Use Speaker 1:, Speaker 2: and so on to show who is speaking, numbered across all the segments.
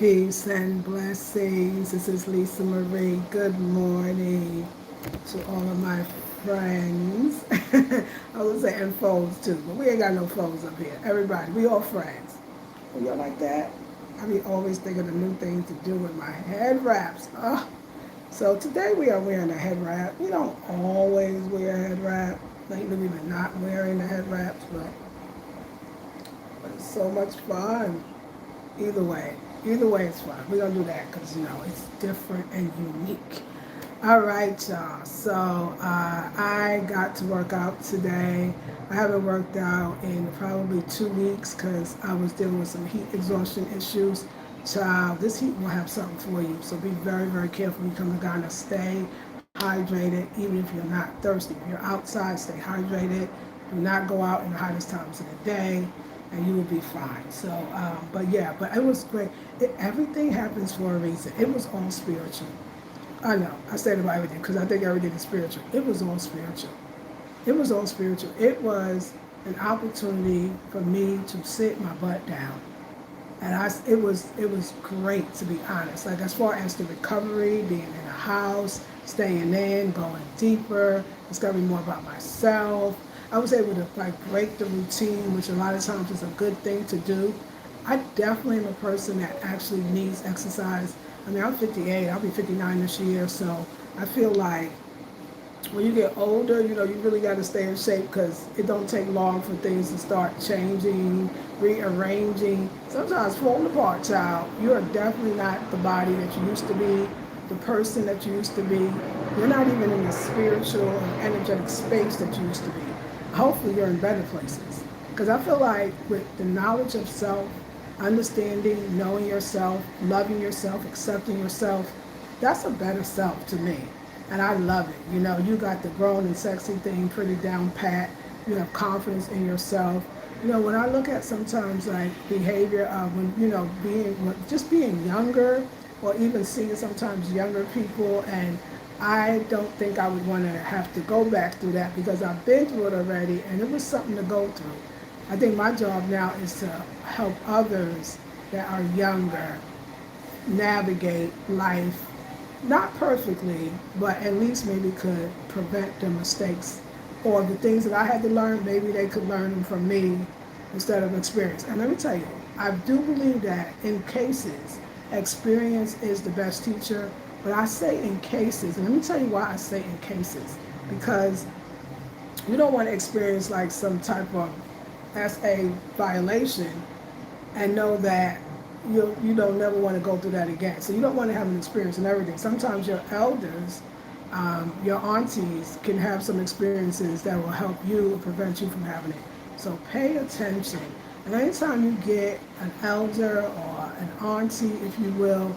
Speaker 1: Peace and blessings. This is Lisa Marie. Good morning to all of my friends. I was saying foes too, but we ain't got no foes up here. Everybody, we all friends. Oh, y'all like that? I be always thinking of new things to do with my head wraps. So today we are wearing a head wrap. We don't always wear a head wrap. Lately we've been not wearing the head wraps, but it's so much fun. Either way it's fun. We're gonna do that because it's different and unique. All right, y'all. So I got to work out today. I haven't worked out in probably 2 weeks because I was dealing with some heat exhaustion issues. Child, this heat will have something for you. So be very, very careful when you come to Ghana. Stay hydrated, even if you're not thirsty. If you're outside, stay hydrated. Do not go out in the hottest times of the day, and you will be fine. So, but it was great. Everything happens for a reason. It was all spiritual. I know, I said about everything because I think everything is spiritual. It was all spiritual. It was all spiritual. It was an opportunity for me to sit my butt down. And it was great, to be honest. Like, as far as the recovery, being in a house, staying in, going deeper, discovering more about myself. I was able to break the routine, which a lot of times is a good thing to do. I definitely am a person that actually needs exercise. I mean, I'm 58, I'll be 59 this year, so I feel like when you get older, you really got to stay in shape because it don't take long for things to start changing, rearranging, sometimes falling apart, child. You are definitely not the body that you used to be, the person that you used to be. You're not even in the spiritual and energetic space that you used to be. Hopefully you're in better places. Because I feel like with the knowledge of self, understanding, knowing yourself, loving yourself, accepting yourself, that's a better self to me. And I love it. You got the grown and sexy thing pretty down pat. You have confidence in yourself. When I look at sometimes behavior of being younger, or even seeing sometimes younger people, and I don't think I would want to have to go back through that because I've been through it already and it was something to go through. I think my job now is to help others that are younger navigate life, not perfectly, but at least maybe could prevent the mistakes or the things that I had to learn, maybe they could learn them from me instead of experience. And let me tell you, I do believe that in cases, experience is the best teacher, but I say in cases, and let me tell you why I say in cases, because you don't want to experience some type of SA violation and know that you don't never want to go through that again. So you don't want to have an experience in everything. Sometimes your elders, your aunties can have some experiences that will help you or prevent you from having it. So pay attention. And anytime you get an elder or an auntie, if you will,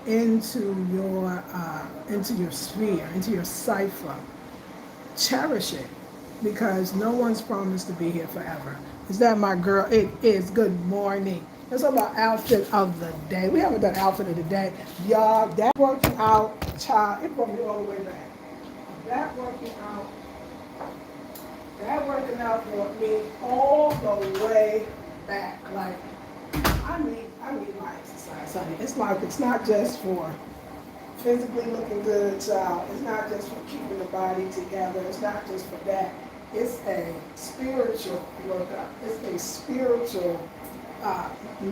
Speaker 1: into your sphere, into your cipher, cherish it, because no one's promised to be here forever. Is that my girl? It is. Good morning. Let's talk about outfit of the day. We haven't done outfit of the day. Y'all, that working out, child, it brought me all the way back. That working out brought me all the way back. I need my exercise, honey. It's not just for physically looking good, child. It's not just for keeping the body together. It's not just for that. It's a spiritual workout. It's a spiritual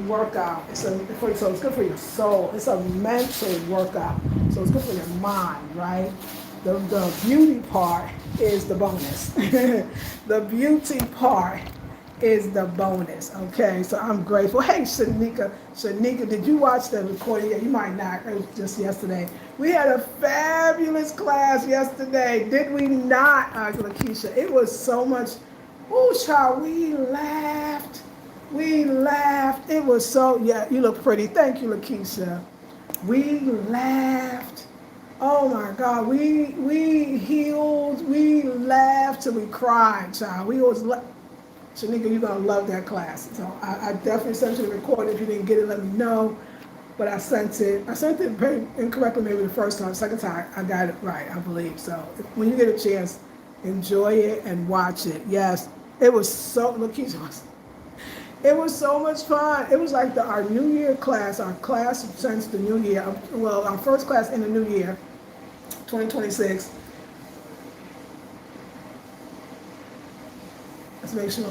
Speaker 1: workout. So it's good for your soul. It's a mental workout. So it's good for your mind, right? The beauty part is the bonus. The beauty part is the bonus, okay? So I'm grateful. Hey, Shanika, did you watch the recording? Yeah, you might not. It was just yesterday. We had a fabulous class yesterday, did we not, Lakeisha? It was so much. Oh, child, we laughed. It was so, yeah, you look pretty. Thank you, Lakeisha. We laughed. Oh my God, we healed. We laughed till we cried, child. We always Shanika, you're going to love that class. So I definitely sent you the recording. If you didn't get it, let me know. But I sent it very incorrectly maybe the first time. Second time, I got it right, I believe. So when you get a chance, enjoy it and watch it. Yes, it was so, Lakeisha was, It was so much fun. It was like our New Year class, our class since the New Year. Well, our first class in the New Year, 2026. Let's make sure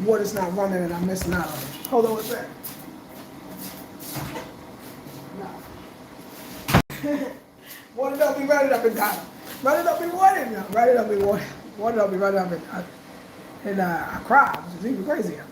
Speaker 1: water's not running and I'm missing out on it. Hold on a sec. No. Water don't be running up and down. Run it up in water now. Run it up in water. Water don't be running up and I cried, which is even crazier.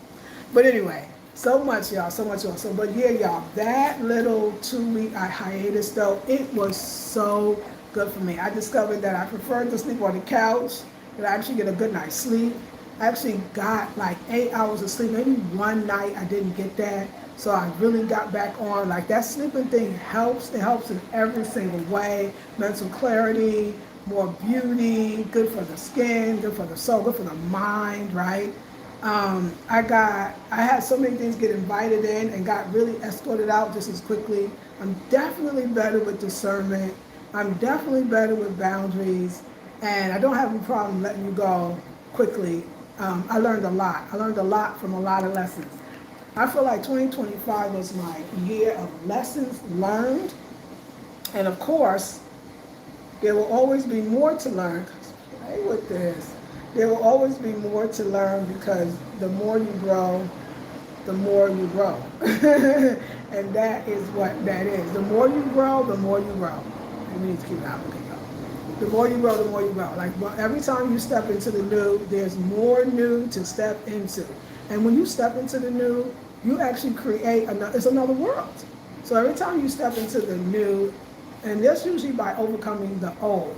Speaker 1: But anyway, so much, y'all, so much, y'all. So, but yeah, y'all, that little 2-week hiatus, though, it was so good for me. I discovered that I preferred to sleep on the couch, that I actually get a good night's sleep. I actually got like 8 hours of sleep. Maybe one night I didn't get that. So I really got back on. Like that sleeping thing helps. It helps in every single way. Mental clarity, more beauty, good for the skin, good for the soul, good for the mind, right? I had so many things get invited in and got really escorted out just as quickly. I'm definitely better with discernment. I'm definitely better with boundaries, and I don't have a problem letting you go quickly. I learned a lot. I learned a lot from a lot of lessons. I feel like 2025 was my year of lessons learned, and of course, there will always be more to learn. Play with this. There will always be more to learn because the more you grow, the more you grow. And that is what that is. The more you grow, the more you grow. And we need to keep that looking up. The more you grow, the more you grow. Like every time you step into the new, there's more new to step into. And when you step into the new, you actually create it's another world. So every time you step into the new, and that's usually by overcoming the old.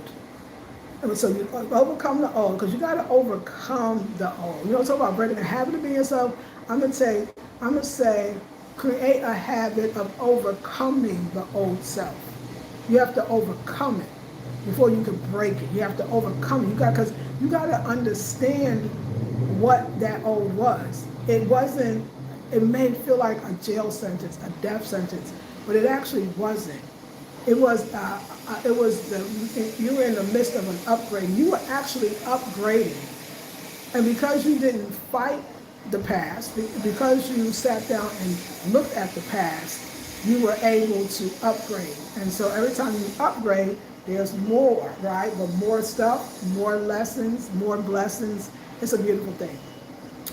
Speaker 1: And so you overcome the old, because you got to overcome the old. You don't talk about breaking a habit of being yourself. I'm gonna say, create a habit of overcoming the old self. You have to overcome it before you can break it. You have to overcome it. Because you got to understand what that old was. It wasn't. It may feel like a jail sentence, a death sentence, but it actually wasn't. You were in the midst of an upgrade. You were actually upgrading. And because you didn't fight the past, because you sat down and looked at the past, you were able to upgrade. And so every time you upgrade, there's more, right? But more stuff, more lessons, more blessings. It's a beautiful thing.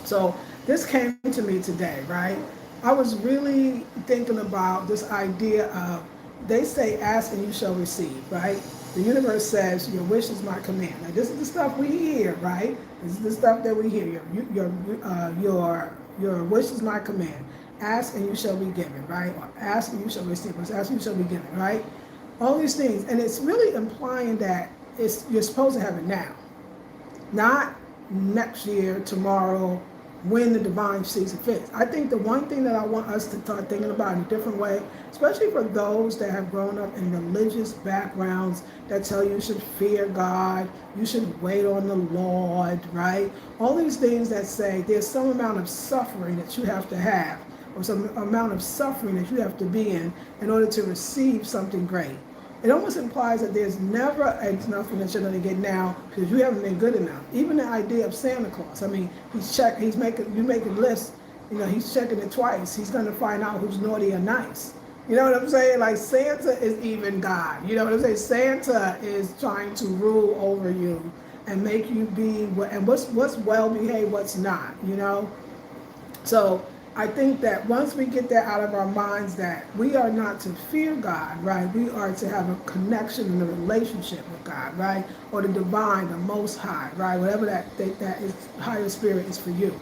Speaker 1: So this came to me today, right? I was really thinking about this idea of, they say, ask and you shall receive, right? The universe says, your wish is my command. Now, this is the stuff we hear, right? This is the stuff that we hear. Your wish is my command. Ask and you shall be given, right? Or ask and you shall receive. Or ask and you shall be given, right? All these things. And it's really implying that you're supposed to have it now. Not next year, tomorrow, when the divine sees it fits. I think the one thing that I want us to start thinking about in a different way, especially for those that have grown up in religious backgrounds that tell you should fear God, you should wait on the Lord, right? All these things that say there's some amount of suffering that you have to have, or some amount of suffering that you have to be in order to receive something great. It almost implies that there's never nothing that you're going to get now because you haven't been good enough. Even the idea of Santa Claus. I mean, you making lists. You know, he's checking it twice. He's going to find out who's naughty or nice. You know what I'm saying? Like Santa is even God. You know what I'm saying? Santa is trying to rule over you and make you be what's well behaved, what's not. You know, so. I think that once we get that out of our minds, that we are not to fear God, right? We are to have a connection and a relationship with God, right? Or the divine, the most high, right? Whatever that is, higher spirit is for you.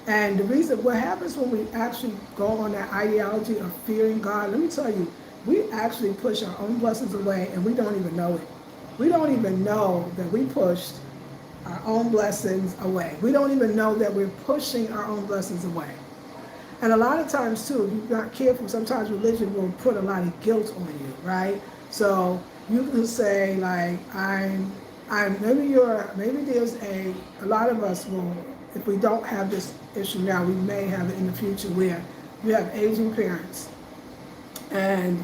Speaker 1: And the reason, what happens when we actually go on that ideology of fearing God, let me tell you, we actually push our own blessings away and we don't even know it. We don't even know that we pushed our own blessings away. We don't even know that we're pushing our own blessings away. And a lot of times too, if you're not careful, sometimes religion will put a lot of guilt on you, right? So you can say like, maybe there's a lot of us will, if we don't have this issue now, we may have it in the future where you have aging parents and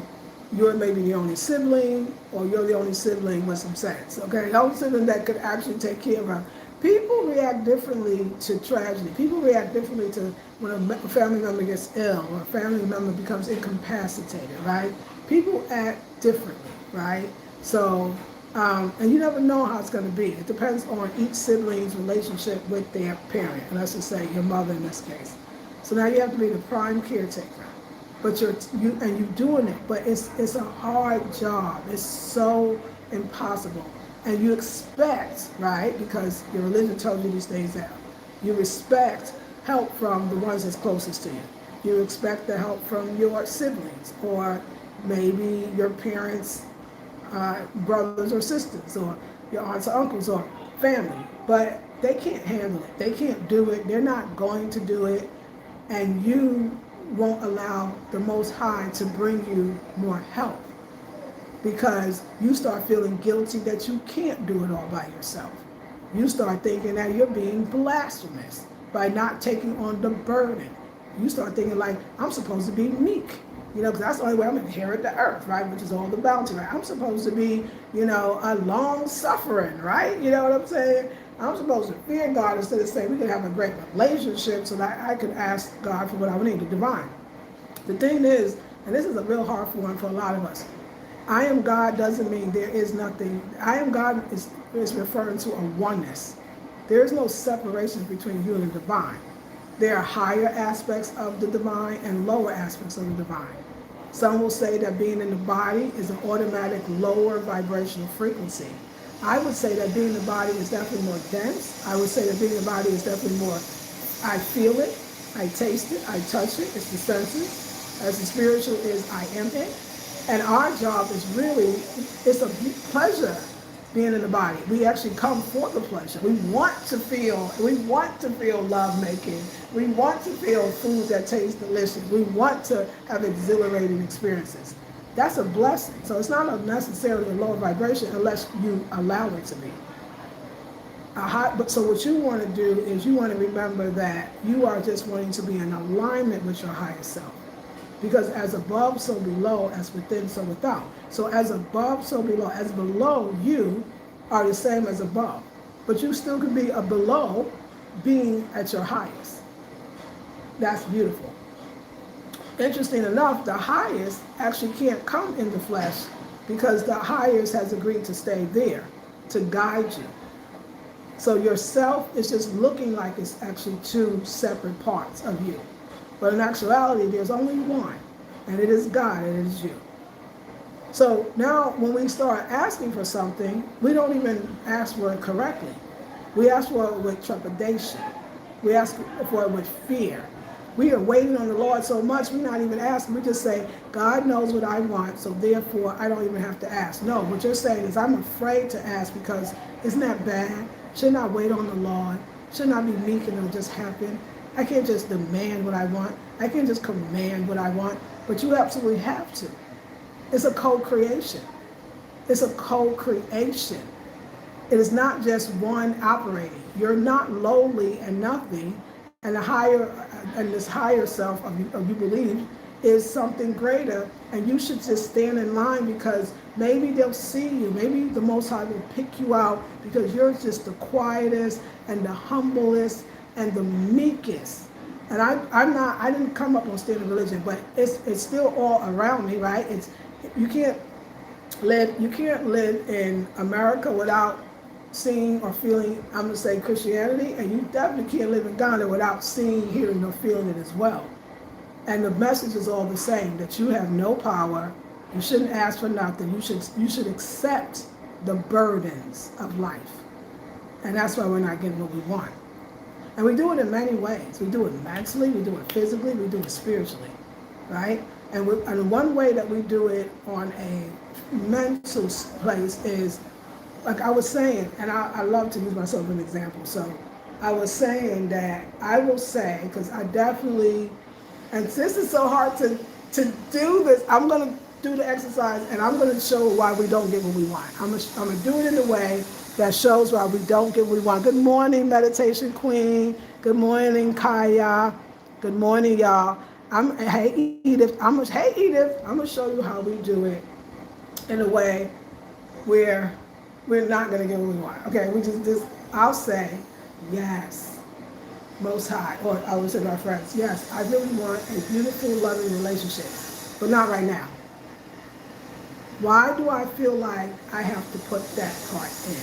Speaker 1: you're maybe the only sibling, or you're the only sibling with some sense, okay? The only sibling that could actually take care of People react differently to tragedy. People react differently to when a family member gets ill or a family member becomes incapacitated, right? People act differently, right? So, and you never know how it's going to be. It depends on each sibling's relationship with their parent. Let's just say your mother in this case. So now you have to be the prime caretaker, but you're doing it. But it's a hard job. It's so impossible. And you expect, right, because your religion tells you these things out, you expect help from the ones that's closest to you. You expect the help from your siblings or maybe your parents' brothers or sisters or your aunts or uncles or family. But they can't handle it. They can't do it. They're not going to do it. And you won't allow the Most High to bring you more help, because you start feeling guilty that you can't do it all by yourself. You start thinking that you're being blasphemous by not taking on the burden. You start thinking like, I'm supposed to be meek, because that's the only way I'm going to inherit the earth, right? Which is all the bounty, right? I'm supposed to be, a long suffering, right? You know what I'm saying? I'm supposed to fear God instead of saying we can have a great relationship so that I can ask God for what I need, the divine. The thing is, and this is a real hard one for a lot of us, I am God doesn't mean there is nothing. I am God is referring to a oneness. There is no separation between you and the divine. There are higher aspects of the divine and lower aspects of the divine. Some will say that being in the body is an automatic lower vibrational frequency. I would say that being in the body is definitely more dense. I would say that being in the body is definitely more, I feel it, I taste it, I touch it, it's the senses. As the spiritual is, I am it. And our job is really, it's a pleasure being in the body. We actually come for the pleasure. We want to feel love making. We want to feel food that tastes delicious. We want to have exhilarating experiences. That's a blessing. So it's not necessarily a lower vibration unless you allow it to be. So what you want to do is you want to remember that you are just wanting to be in alignment with your higher self. Because as above, so below, as within, so without. So as above, so below. As below, you are the same as above. But you still could be a below being at your highest. That's beautiful. Interesting enough, the highest actually can't come in the flesh because the highest has agreed to stay there, to guide you. So yourself is just looking like it's actually two separate parts of you. But in actuality, there's only one, and it is God, and it is you. So now when we start asking for something, we don't even ask for it correctly. We ask for it with trepidation. We ask for it with fear. We are waiting on the Lord so much, we're not even asking. We just say, God knows what I want, so therefore I don't even have to ask. No, what you're saying is I'm afraid to ask because isn't that bad? Shouldn't I wait on the Lord? Shouldn't I be meek and it'll just happen? I can't just demand what I want. I can't just command what I want. But you absolutely have to. It's a co-creation. It's a co-creation. It is not just one operating. You're not lowly and nothing, and this higher self of you believe is something greater, and you should just stand in line because maybe they'll see you. Maybe the Most High will pick you out because you're just the quietest and the humblest and the meekest. And I didn't come up on standard religion, but it's still all around me, right? You can't live in America without seeing or feeling, I'm gonna say Christianity, and you definitely can't live in Ghana without seeing, hearing, or feeling it as well. And the message is all the same, that you have no power, you shouldn't ask for nothing, you should accept the burdens of life. And that's why we're not getting what we want. And we do it in many ways. We do it mentally, we do it physically, we do it spiritually, right? And one way that we do it on a mental place is, like I was saying, and I love to use myself as an example. So I was saying that I will say, because I definitely, and this is so hard to do this, I'm going to do the exercise and I'm going to show why we don't get what we want. I'm going to do it in a way that shows why we don't get what we want. Good morning, Meditation Queen. Good morning, Kaya. Good morning, y'all. Hey, Edith. I'm going to show you how we do it in a way where we're not going to get what we want. Okay, we just I'll say, yes, Most High, or I would say to my friends, yes, I really want a beautiful, loving relationship, but not right now. Why do I feel like I have to put that part in?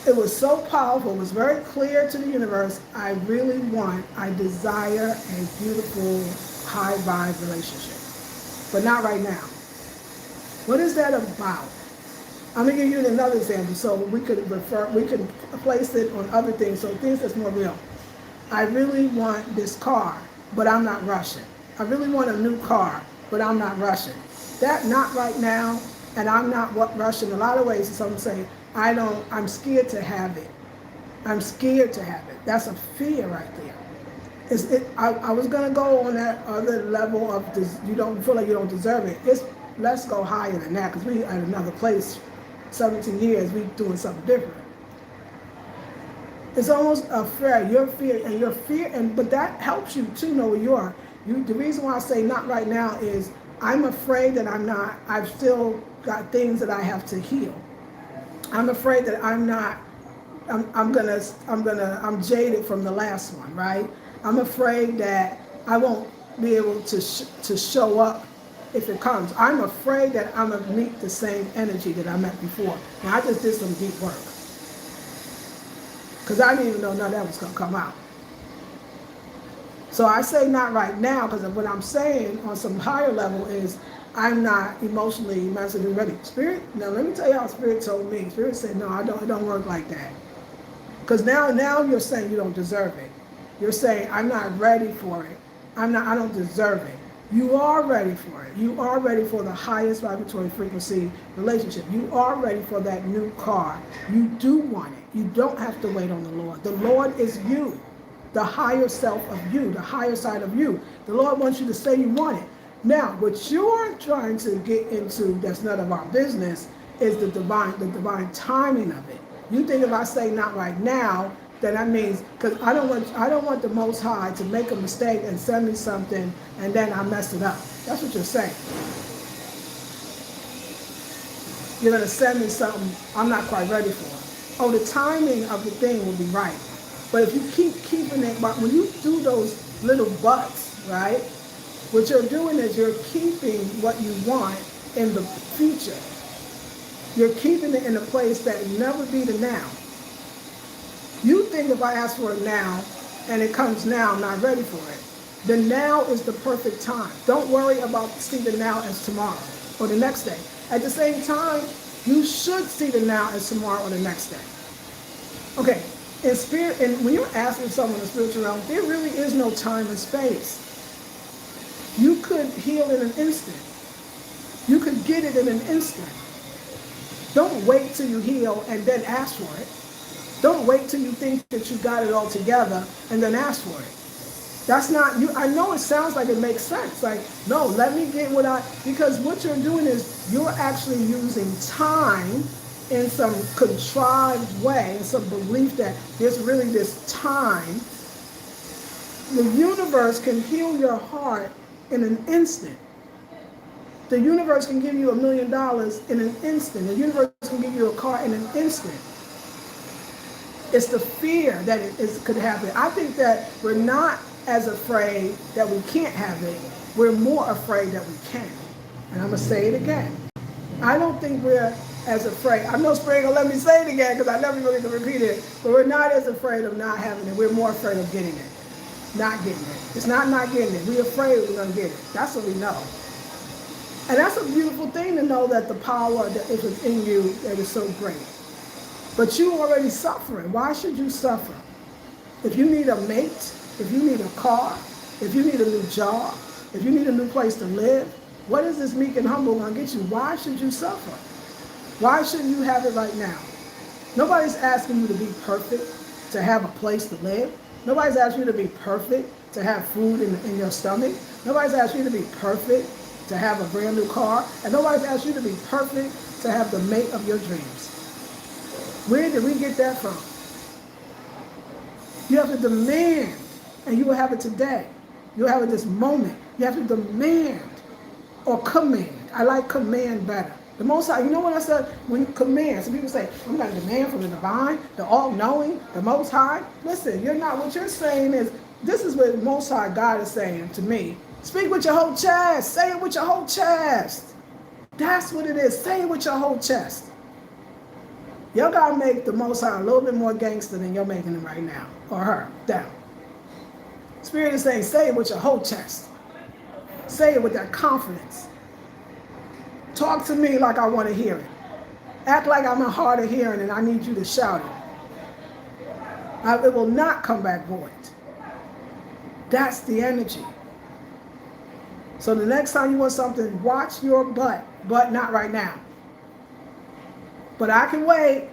Speaker 1: It was so powerful, it was very clear to the universe, I desire a beautiful, high vibe relationship, but not right now. What is that about? I'm gonna give you another example so we could place it on other things, so things that's more real. I really want this car, but I'm not rushing. I really want a new car, but I'm not rushing. That not right now, and I'm not rushing. A lot of ways, some say, I'm scared to have it. I'm scared to have it. That's a fear right there. I was gonna go on that other level of this, you don't feel like you don't deserve it. Let's go higher than that, because we at another place, 17 years, we doing something different. It's almost a fear, your fear, but that helps you to know where you are. The reason why I say not right now is I'm afraid that I've still got things that I have to heal. I'm afraid that I'm jaded from the last one, right? I'm afraid that I won't be able to show up if it comes. I'm afraid that I'm gonna meet the same energy that I met before. Now I just did some deep work, because I didn't even know none of that was gonna come out. So I say not right now, because what I'm saying on some higher level is I'm not emotionally, mentally ready. Spirit, now let me tell you how Spirit told me. Spirit said, no, it don't work like that. Because now you're saying you don't deserve it. You're saying I'm not ready for it. I don't deserve it. You are ready for it. You are ready for the highest vibratory frequency relationship. You are ready for that new car. You do want it. You don't have to wait on the Lord. The Lord is you, the higher self of you, the higher side of you. The Lord wants you to say you want it. Now, what you're trying to get into that's none of our business is the divine timing of it. You think if I say not right now, then that means, because I don't want the Most High to make a mistake and send me something and then I mess it up. That's what you're saying. You're going to send me something I'm not quite ready for. Oh, the timing of the thing will be right. But if you keeping it, but when you do those little buts, right, what you're doing is you're keeping what you want in the future. You're keeping it in a place that will never be the now. You think if I ask for it now and it comes now, I'm not ready for it. The now is the perfect time. Don't worry about seeing the now as tomorrow or the next day. At the same time, you should see the now as tomorrow or the next day. Okay, in spirit, and when you're asking someone in the spiritual realm, there really is no time and space. You could heal in an instant. You could get it in an instant. Don't wait till you heal and then ask for it. Don't wait till you think that you got it all together and then ask for it. That's not you. I know it sounds like it makes sense. Like, no, let me get because what you're doing is you're actually using time in some contrived way, in some belief that there's really this time. The universe can heal your heart in an instant. The universe can give you $1 million in an instant. The universe can give you a car in an instant. It's the fear that could happen. I think that we're not as afraid that we can't have it. We're more afraid that we can. And I'm going to say it again. I don't think we're as afraid. I know Spring will let me say it again because I never really can repeat it. But we're not as afraid of not having it. We're more afraid of getting it. Not getting it. It's not getting it. We're afraid we're going to get it. That's what we know. And that's a beautiful thing to know that the power that is within you that is so great. But you already suffering. Why should you suffer? If you need a mate, if you need a car, if you need a new job, if you need a new place to live, what is this meek and humble going to get you? Why should you suffer? Why shouldn't you have it right now? Nobody's asking you to be perfect, to have a place to live. Nobody's asking you to be perfect, to have food in your stomach. Nobody's asking you to be perfect, to have a brand new car. And nobody's asking you to be perfect, to have the mate of your dreams. Where did we get that from? You have to demand, and you will have it today. You'll have it this moment. You have to demand or command. I like command better. The Most High, you know what I said? When command, some people say, I'm going to demand from the divine, the all-knowing, the Most High. Listen, you're not, what you're saying is, this is what Most High God is saying to me. Speak with your whole chest. Say it with your whole chest. That's what it is. Say it with your whole chest. Y'all got to make the Most High a little bit more gangster than you're making him right now. Or her. Down. Spirit is saying, say it with your whole chest. Say it with that confidence. Talk to me like I want to hear it. Act like I'm hard of hearing and I need you to shout it. It will not come back void. That's the energy. So the next time you want something, watch your butt, but not right now. But I can wait.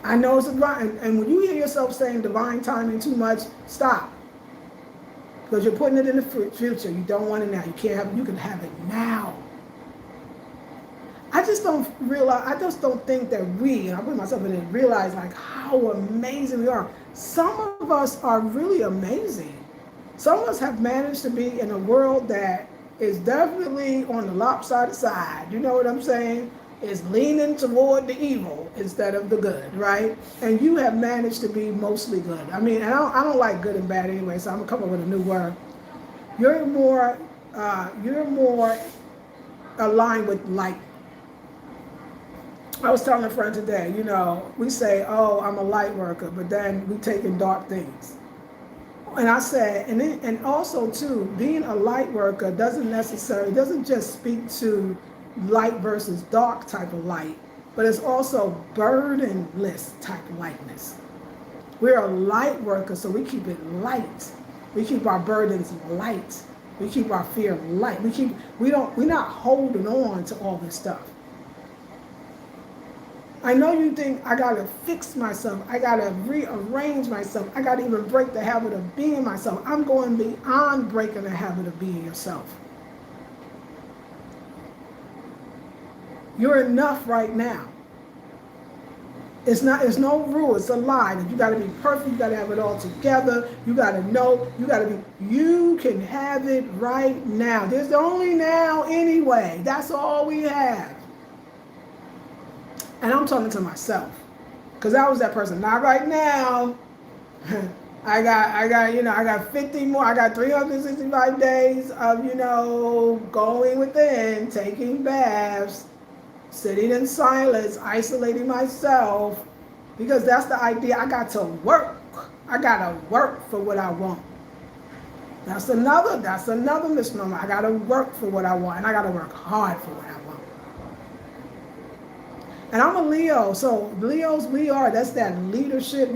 Speaker 1: I know it's divine. And when you hear yourself saying divine timing too much, stop. Because you're putting it in the future. You don't want it now. You can't have it. You can have it now. I just don't think that we, and I put myself in it, realize like how amazing we are. Some of us are really amazing. Some of us have managed to be in a world that is definitely on the lopsided side. You know what I'm saying? It's leaning toward the evil instead of the good, right? And you have managed to be mostly good. I mean, and I don't like good and bad anyway, so I'm gonna come up with a new word. You're more aligned with light. I was telling a friend today, you know, we say, oh, I'm a light worker, but then we take in dark things. And I said, and also too, being a light worker doesn't just speak to light versus dark type of light, but it's also burdenless type of lightness. We're a light worker, so we keep it light. We keep our burdens light. We keep our fear light. We're not holding on to all this stuff. I know you think I gotta fix myself, I gotta rearrange myself, I gotta even break the habit of being myself. I'm going beyond breaking the habit of being yourself. You're enough right now. It's no rule, it's a lie that you gotta be perfect, you gotta have it all together, you gotta know, you can have it right now. There's only now anyway. That's all we have. And I'm talking to myself, because I was that person. Not right now. I got 50 more. I got 365 days of, going within, taking baths, sitting in silence, isolating myself, because that's the idea. I got to work. I got to work for what I want. That's another misnomer. I got to work for what I want, and I got to work hard for what I want. And I'm a Leo, so Leos that's that leadership.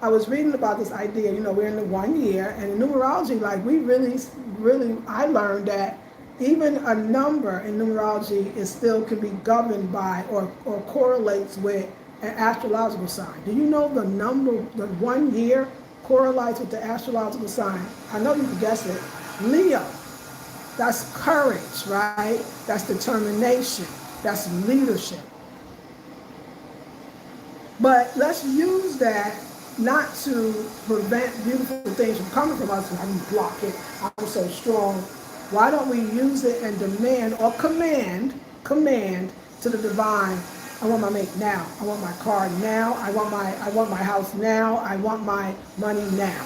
Speaker 1: I was reading about this idea, we're in the 1 year, and in numerology, like we really, I learned that even a number in numerology can be governed by or correlates with an astrological sign. Do you know the 1 year correlates with the astrological sign? I know you can guess it. Leo. That's courage, right? That's determination. That's leadership. But let's use that not to prevent beautiful things from coming from us. I can block it. I'm so strong. Why don't we use it and demand or command to the divine? I want my mate now. I want my car now. I want my house now. I want my money now.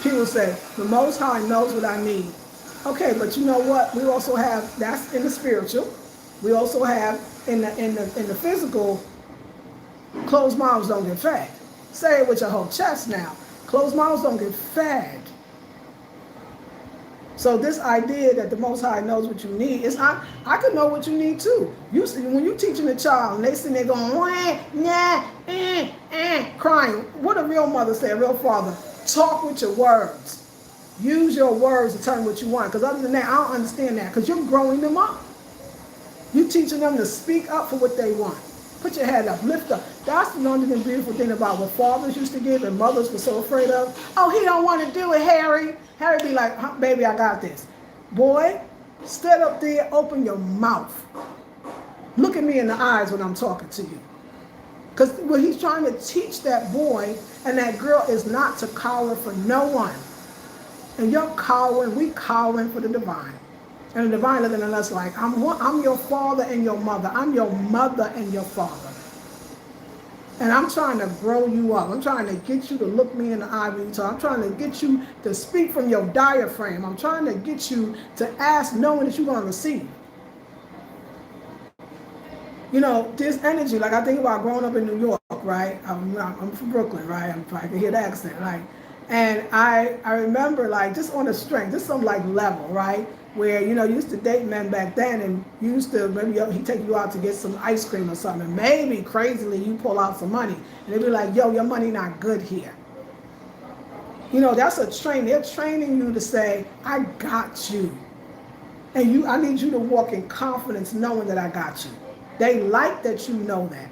Speaker 1: People say the Most High knows what I need. Okay, but you know what? We also have, that's in the spiritual. We also have in the physical. Closed mouths don't get fed. Say it with your whole chest now. Closed mouths don't get fed. So this idea that the Most High knows what you need, I could know what you need too. When you're teaching a child and they sitting there going, wah, nah, crying, what a real mother say, a real father, talk with your words. Use your words to tell them what you want. Because other than that, I don't understand that. Because you're growing them up. You're teaching them to speak up for what they want. Put your head up, lift up. That's the only beautiful thing about what fathers used to give and mothers were so afraid of. Oh, he don't want to do it, Harry. Harry be like, baby, I got this. Boy, stand up there, open your mouth. Look at me in the eyes when I'm talking to you. Because what he's trying to teach that boy and that girl is not to cower for no one. And you're cowering, we cowering for the divine. And the divine looking at us like, I'm your father and your mother. I'm your mother and your father. And I'm trying to grow you up. I'm trying to get you to look me in the eye when you talk. I'm trying to get you to speak from your diaphragm. I'm trying to get you to ask knowing that you're going to receive. You know, this energy, like I think about growing up in New York, right? I'm from Brooklyn, right? I can hear the accent, right? And I remember, like, just on the strength, just some like level, right? Where, you know, you used to date men back then, and you used to, maybe he'd take you out to get some ice cream or something, and maybe crazily you pull out some money, and they'd be like, yo, your money not good here. You know, that's a train. They're training you to say, I got you. And I need you to walk in confidence knowing that I got you. They like that you know that.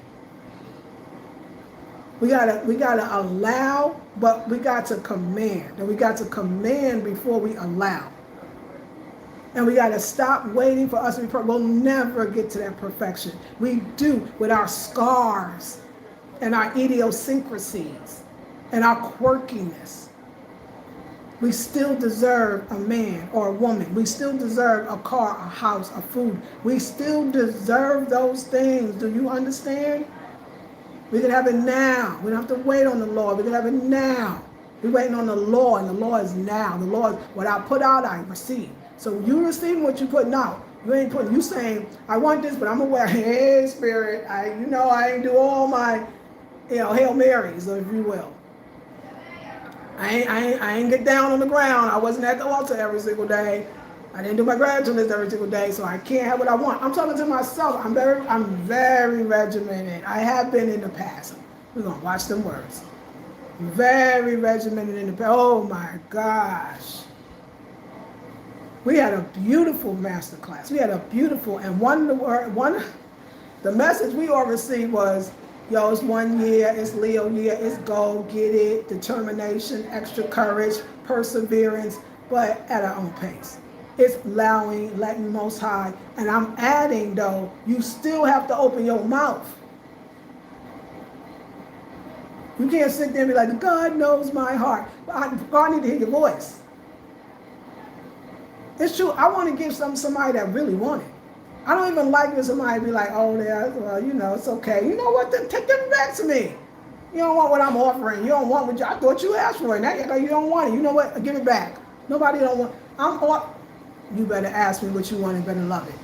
Speaker 1: We gotta allow, but we got to command. And we got to command before we allow. And we got to stop waiting for us to be perfect. We'll never get to that perfection. We do with our scars and our idiosyncrasies and our quirkiness. We still deserve a man or a woman. We still deserve a car, a house, a food. We still deserve those things. Do you understand? We can have it now. We don't have to wait on the Lord. We can have it now. We're waiting on the Lord, and the Lord is now. The Lord, what I put out, I receive. So you receiving what you're putting out. You ain't putting, you saying, I want this, but I'm aware, hey, Spirit, I ain't do all my, Hail Marys, if you will. I ain't get down on the ground. I wasn't at the altar every single day. I didn't do my gratitude list every single day, so I can't have what I want. I'm talking to myself. I'm very regimented. I have been in the past. We're gonna watch them words. Very regimented in the past. Oh my gosh. We had a beautiful master class. We had a beautiful, and the message we all received was, yo, it's 1 year, it's Leo year, it's go, get it, determination, extra courage, perseverance, but at our own pace. It's letting Most High, and I'm adding though, you still have to open your mouth. You can't sit there and be like, God knows my heart. God need to hear your voice. It's true, I want to give somebody that really want it. I don't even like when somebody be like, oh, yeah, well, it's okay. You know what? Then take them back to me. You don't want what I'm offering. You don't want I thought you asked for it. Now you don't want it. You know what? Give it back. Nobody don't want. You better ask me what you want and better love it.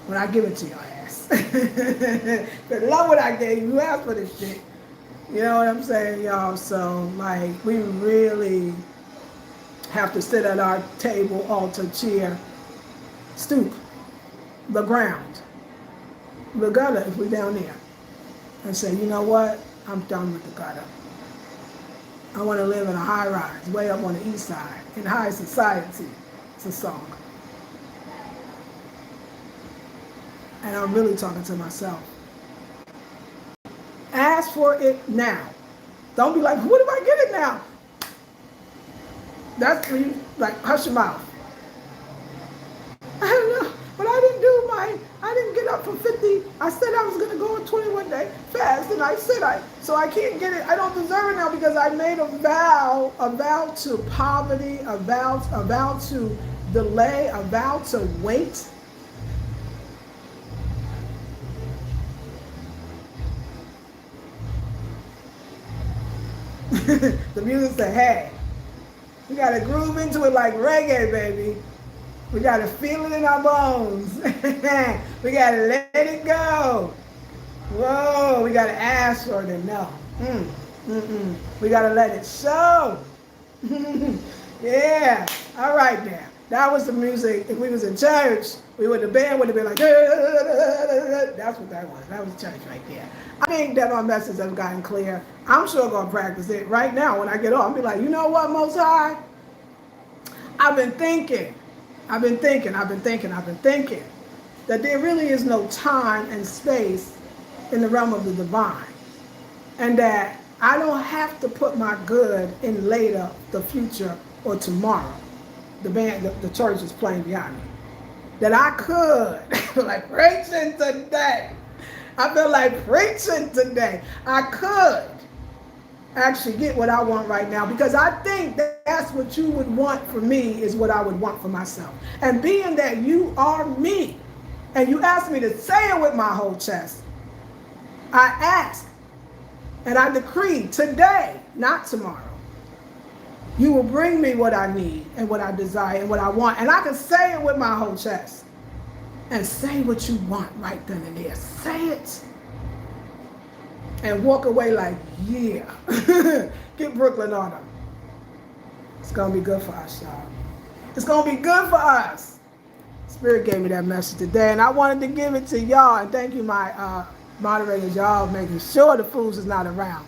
Speaker 1: When I give it to your ass. Better love what I gave you. You asked for this shit. You know what I'm saying, y'all? So, like, we really have to sit at our table, altar, chair, stoop, the ground, the gutter if we're down there, and say, you know what? I'm done with the gutter. I want to live in a high rise, way up on the east side, in high society. It's a song. And I'm really talking to myself. Ask for it now. Don't be like, what if I get it now? That's when you, like, hush your mouth. I don't know, but I didn't get up from 50. I said I was going to go on 21 day fast, and so I can't get it. I don't deserve it now because I made a vow to poverty, a vow to delay, a vow to wait. The music said, hey, we got to groove into it like reggae, baby. We got to feel it in our bones. We got to let it go. Whoa, we got to ask for it and know. We got to let it show. Yeah, all right now. That was the music. If we was in church, the band would have been like, that's what that was. That was church right there. I think that my message has gotten clear. I'm sure going to practice it right now when I get off. I'll be like, you know what, Most High? I've been thinking that there really is no time and space in the realm of the divine. And that I don't have to put my good in later, the future, or tomorrow. The church is playing behind me. That I could, like preaching today. I feel like preaching today. I could actually get what I want right now, because I think that's what you would want for me is what I would want for myself. And being that you are me, and you asked me to say it with my whole chest, I ask and I decree today, not tomorrow, you will bring me what I need and what I desire and what I want. And I can say it with my whole chest. And say what you want right then and there. Say it. And walk away like, yeah. Get Brooklyn on them. It's going to be good for us, y'all. It's going to be good for us. Spirit gave me that message today, and I wanted to give it to y'all. And thank you, my moderators, y'all making sure the fools is not around.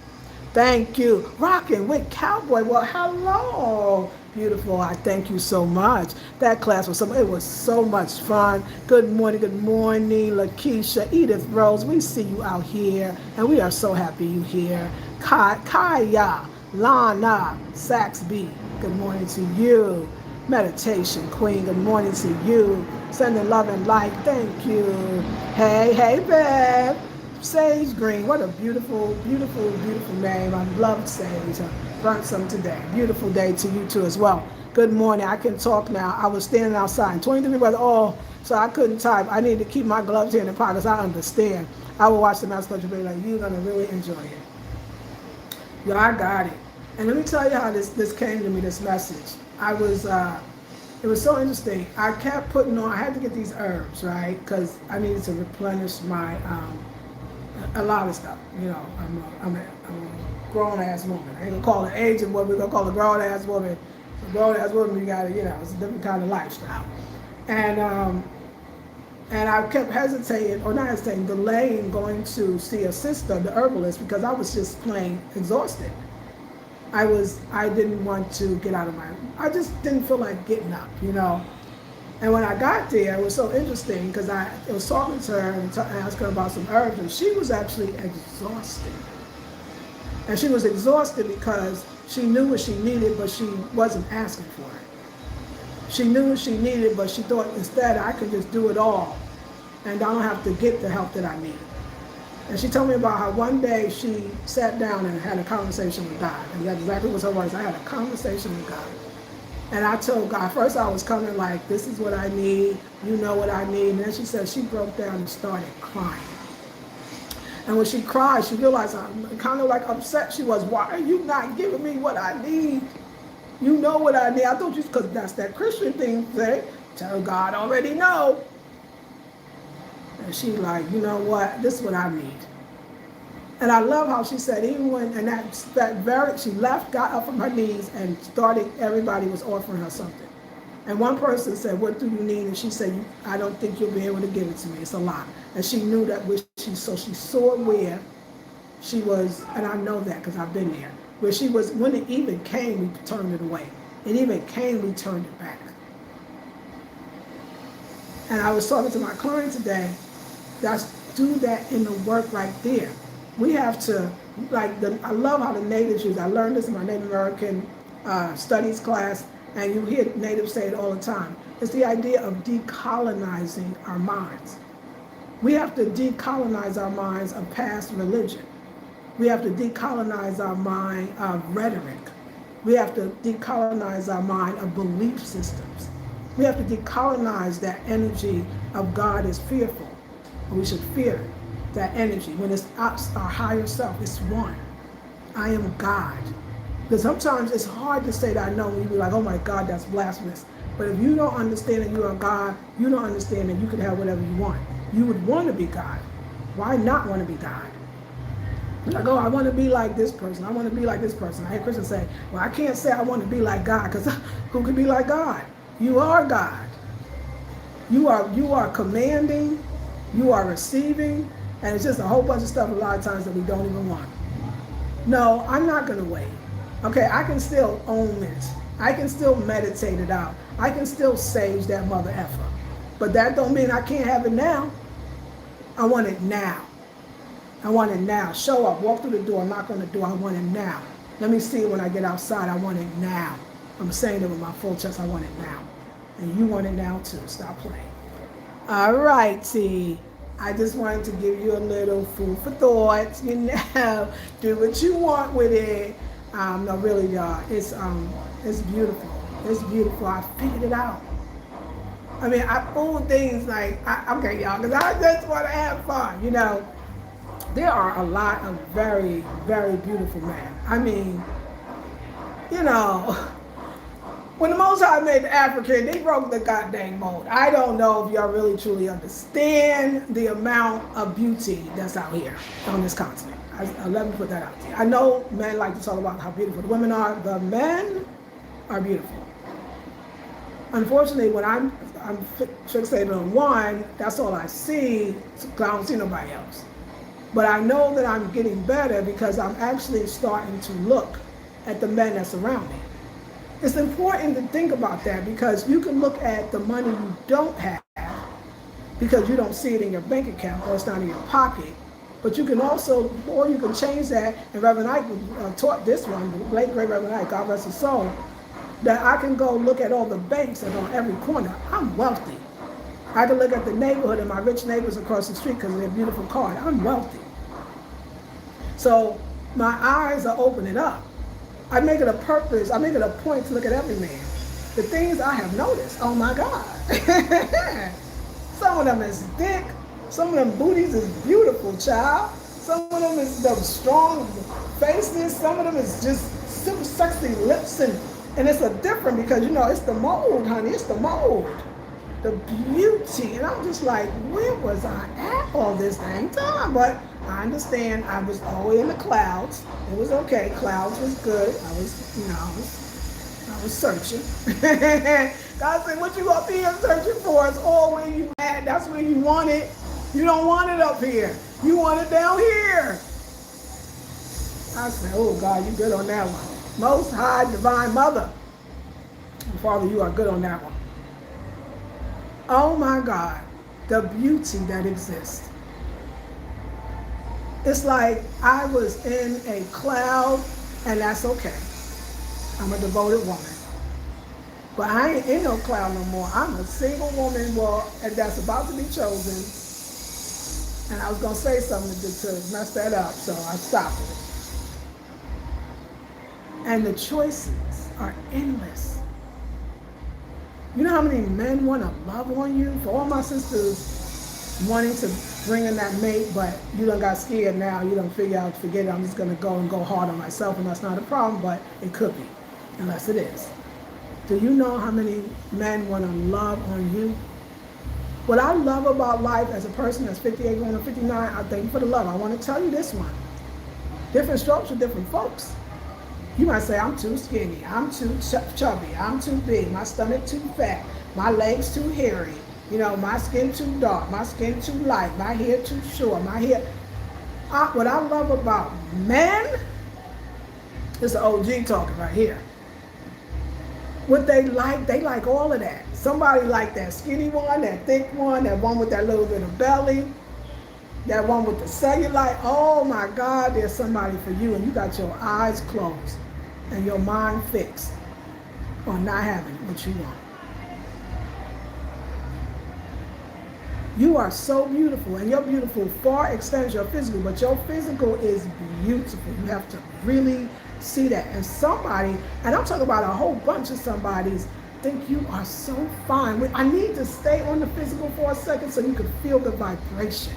Speaker 1: Thank you. Rocking with Cowboy. Well, hello. Beautiful. I thank you so much. That class was it was so much fun. Good morning, Lakeisha, Edith Rose. We see you out here, and we are so happy you here. Kaya, Lana, Sax B. Good morning to you. Meditation Queen. Good morning to you. Sending love and light. Thank you. Hey, babe. Sage Green, what a beautiful, beautiful, beautiful name. I love Sage. I burnt some today. Beautiful day to you too as well. Good morning. I can talk now. I was standing outside. 23 weather, so I couldn't type. I need to keep my gloves here in the pockets. I understand. I will watch the master and be like, you're going to really enjoy it. Yo, I got it. And let me tell you how this came to me, this message. It was so interesting. I kept putting on, I had to get these herbs, right? Because I needed to replenish my, a lot of stuff. You know, I'm a grown-ass woman. I ain't gonna call her aging woman, we're gonna call her grown-ass woman. A grown-ass woman, you gotta, it's a different kind of lifestyle. And I kept delaying going to see a sister, the herbalist, because I was just plain exhausted. I didn't want to get out of I just didn't feel like getting up, And when I got there, it was so interesting because I was talking to her and asked her about some herbs, and she was actually exhausted. And she was exhausted because she knew what she needed, but she wasn't asking for it. She knew what she needed, but she thought instead I could just do it all, and I don't have to get the help that I need. And she told me about how one day she sat down and had a conversation with God. And that exactly was her words. I had a conversation with God. And I told God, first I was coming like, this is what I need, you know what I need. And then she said she broke down and started crying. And when she cried, she realized I'm kind of like upset she was. Why are you not giving me what I need? You know what I need. I thought you, because that's that Christian thing, say, tell God already know. And she's like, you know what, this is what I need. And I love how she said, even when, she left, got up from her knees and started, everybody was offering her something. And one person said, what do you need? And she said, I don't think you'll be able to give it to me. It's a lot. And she knew that she saw where she was, and I know that because I've been there, where she was, when it even came, we turned it away. It even came, we turned it back. And I was talking to my client today, do that in the work right there. We have to, I love how the natives use, I learned this in my Native American studies class, and you hear natives say it all the time. It's the idea of decolonizing our minds. We have to decolonize our minds of past religion. We have to decolonize our mind of rhetoric. We have to decolonize our mind of belief systems. We have to decolonize that energy of God is fearful. We should fear it, that energy. When it's us, our higher self, it's one. I am God. Because sometimes it's hard to say that I know when you be like, oh my God, that's blasphemous. But if you don't understand that you are God, you don't understand that you can have whatever you want. You would want to be God. Why not want to be God? Like, oh, I want to be like this person. I want to be like this person. I hear Christians say, well, I can't say I want to be like God, because who can be like God? You are God. You are commanding, you are receiving, and it's just a whole bunch of stuff a lot of times that we don't even want. No, I'm not going to wait. Okay, I can still own it. I can still meditate it out. I can still sage that mother effer. But that don't mean I can't have it now. I want it now. I want it now. Show up, walk through the door, knock on the door. I want it now. Let me see it when I get outside. I want it now. I'm saying it with my full chest. I want it now. And you want it now too. Stop playing. All righty. I just wanted to give you a little food for thought. Do what you want with it. No, really, y'all, it's beautiful. It's beautiful. I figured it out. I mean, I pull things like, okay, y'all, because I just want to have fun. There are a lot of very, very beautiful men. I mean, when the Most High made the African, they broke the goddamn mold. I don't know if y'all really truly understand the amount of beauty that's out here on this continent. Let me put that out there. I know men like to talk about how beautiful the women are. The men are beautiful. Unfortunately, when I'm fixated on one, that's all I see, because I don't see nobody else. But I know that I'm getting better because I'm actually starting to look at the men that's around me. It's important to think about that, because you can look at the money you don't have because you don't see it in your bank account or it's not in your pocket. But you can also, or you can change that, and Reverend Ike taught this one, the late great Reverend Ike, God rest his soul, that I can go look at all the banks that are on every corner. I'm wealthy. I can look at the neighborhood and my rich neighbors across the street because of their beautiful car. I'm wealthy. So my eyes are opening up. I make it a purpose, I make it a point to look at every man. The things I have noticed, oh my God. Some of them is thick, some of them booties is beautiful, child. Some of them is the strong faces, some of them is just super sexy lips, and it's a different, because it's the mold, honey, it's the mold. The beauty, and I'm just like, where was I at all this dang time? But I understand I was always in the clouds. It was okay. Clouds was good. I was searching. God said, what you up here searching for? It's all where you at. That's where you want it. You don't want it up here. You want it down here. I said, oh God, you good on that one. Most High Divine Mother. And Father, you are good on that one. Oh my God, the beauty that exists. It's like I was in a cloud, and that's okay. I'm a devoted woman. But I ain't in no cloud no more. I'm a single woman, and that's about to be chosen. And I was going to say something to mess that up, so I stopped it. And the choices are endless. You know how many men want to love on you? For all my sisters wanting to bring in that mate, but you done got scared now. You done forget it. I'm just going to go hard on myself, and that's not a problem, but it could be, unless it is. Do you know how many men want to love on you? What I love about life as a person that's 58 going to 59, I thank you for the love. I want to tell you this one. Different strokes for different folks. You might say, I'm too skinny, I'm too chubby, I'm too big, my stomach too fat, my legs too hairy, my skin too dark, my skin too light, my hair too short, my hair. What I love about men, this is an OG talking right here. What they like all of that. Somebody like that skinny one, that thick one, that one with that little bit of belly, that one with the cellulite. Oh my God, there's somebody for you, and you got your eyes closed and your mind fixed on not having what you want. You are so beautiful, and your beautiful far extends your physical, but your physical is beautiful. You have to really see that. And somebody, and I'm talking about a whole bunch of somebodies, think you are so fine. I need to stay on the physical for a second so you can feel the vibration.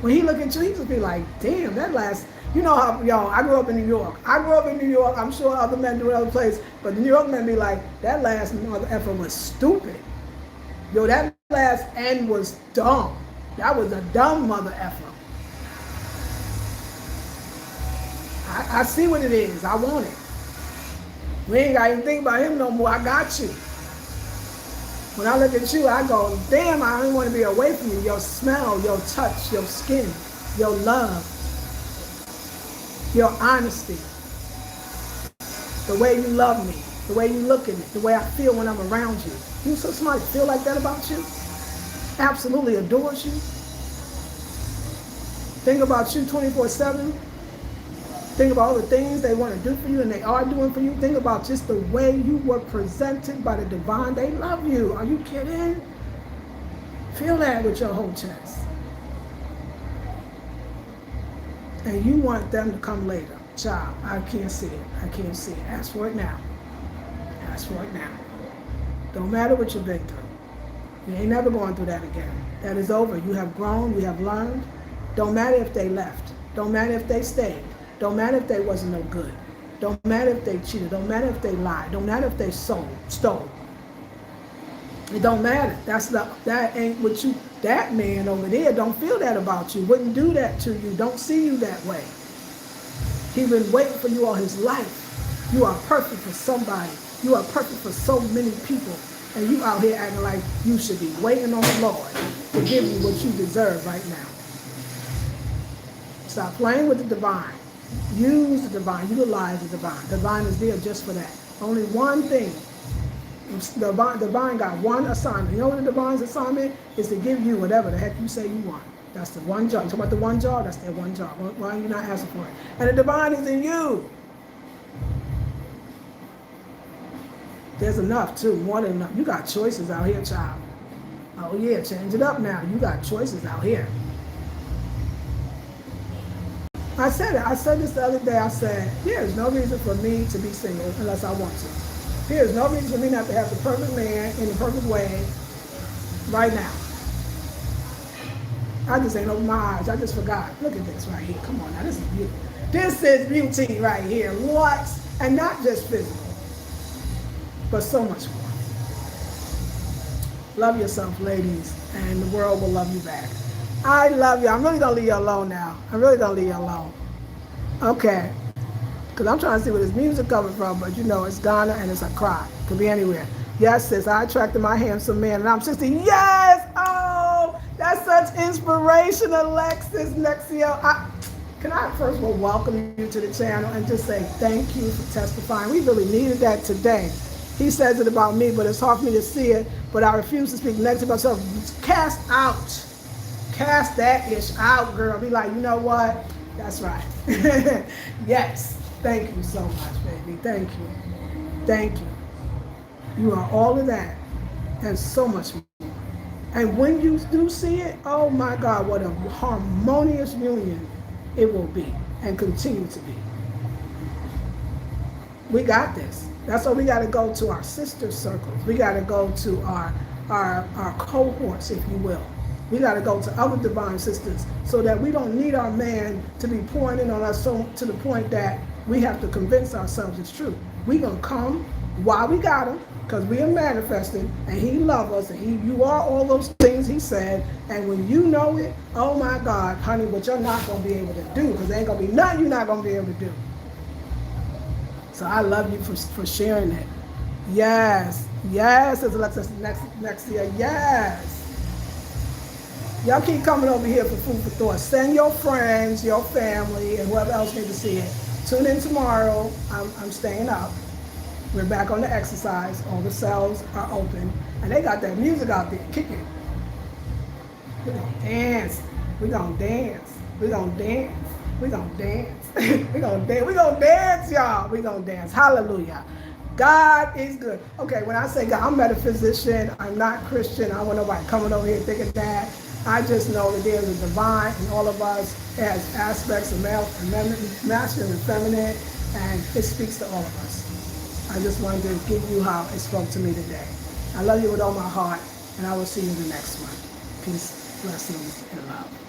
Speaker 1: When he look at you, he just be like, damn, that last, how, y'all, I grew up in New York. I'm sure other men do it other places, but New York men be like, that last mother effer was stupid. Yo, that last N was dumb. That was a dumb mother effer. I see what it is. I want it. We ain't got to even think about him no more. I got you. When I look at you, I go, damn, I don't want to be away from you. Your smell, your touch, your skin, your love, your honesty, the way you love me, the way you look at me, the way I feel when I'm around you. You so smart, feel like that about you? Absolutely adores you. Think about you 24/7. Think about all the things they want to do for you and they are doing for you. Think about just the way you were presented by the divine. They love you. Are you kidding? Feel that with your whole chest. and you want them to come later. Child, I can't see it. I can't see it. Ask for it now. Ask for it now. Don't matter what you've been through. You ain't never going through that again. That is over. You have grown. You have learned. Don't matter if they left. Don't matter if they stayed. Don't matter if they wasn't no good. Don't matter if they cheated. Don't matter if they lied. Don't matter if they stole. It don't matter. That ain't what you. That man over there don't feel that about you. Wouldn't do that to you. Don't see you that way. He been waiting for you all his life. You are perfect for somebody. You are perfect for so many people. And you out here acting like you should be waiting on the Lord to give you what you deserve right now. Stop playing with the divine. Use the divine. Utilize the divine. Divine is there just for that. Only one thing. The divine got one assignment. You know what the divine's assignment is? To give you whatever the heck you say you want. That's the one job. You talk about the one job? That's their one job. Why are you not asking for it? And the divine is in you. There's enough too, more than enough. You got choices out here, child. Oh yeah, change it up now. You got choices out here. I said it. I said this the other day. I said, there's no reason for me to be single unless I want to. There's no reason for me not to have the perfect man in the perfect way right now. I just ain't opened my eyes. I just forgot. Look at this right here. Come on now. This is beautiful. This is beauty right here. What? And not just physical, but so much more. Love yourself, ladies, and the world will love you back. I love you. I'm really going to leave you alone now. I'm really going to leave you alone. Okay. Because I'm trying to see where this music coming from, but you know, it's Ghana and it's Accra. It could be anywhere. Yes, sis, I attracted my handsome man and I'm 60. Yes! Oh, that's such inspiration, Alexis, Nexio. Can I first of all welcome you to the channel and just say thank you for testifying. We really needed that today. He says it about me, but it's hard for me to see it, but I refuse to speak negative myself. Cast out. Cast that ish out, girl. Be like, you know what? That's right. Yes. Thank you so much, baby. Thank you. Thank you. You are all of that and so much more. And when you do see it, oh my God, what a harmonious union it will be and continue to be. We got this. That's why we got to go to our sister circles. We got to go to our cohorts, if you will. We got to go to other divine sisters so that we don't need our man to be pouring in on us so to the point that we have to convince ourselves it's true. We're going to come while we got him because we are manifesting and he loves us and you are all those things he said. And when you know it, oh my God, honey, what you're not going to be able to do because there ain't going to be nothing you're not going to be able to do. So I love you for sharing it. Yes. Yes, as Alexis next year. Yes. Y'all keep coming over here for food for thought. Send your friends, your family, and whoever else needs to see it. Tune in tomorrow. I'm staying up. We're back on the exercise. All the cells are open. And they got that music out there kicking. We're going to dance. We're going to dance. We're going to dance. We're going to dance. We're going to dance. We're going to dance, y'all. We're going to dance. Hallelujah. God is good. Okay, when I say God, I'm a metaphysician. I'm not Christian. I don't want nobody coming over here thinking that. I just know that there's a divine in all of us. It has aspects of male and masculine and feminine, and it speaks to all of us. I just wanted to give you how it spoke to me today. I love you with all my heart, and I will see you in the next one. Peace, blessings, and love.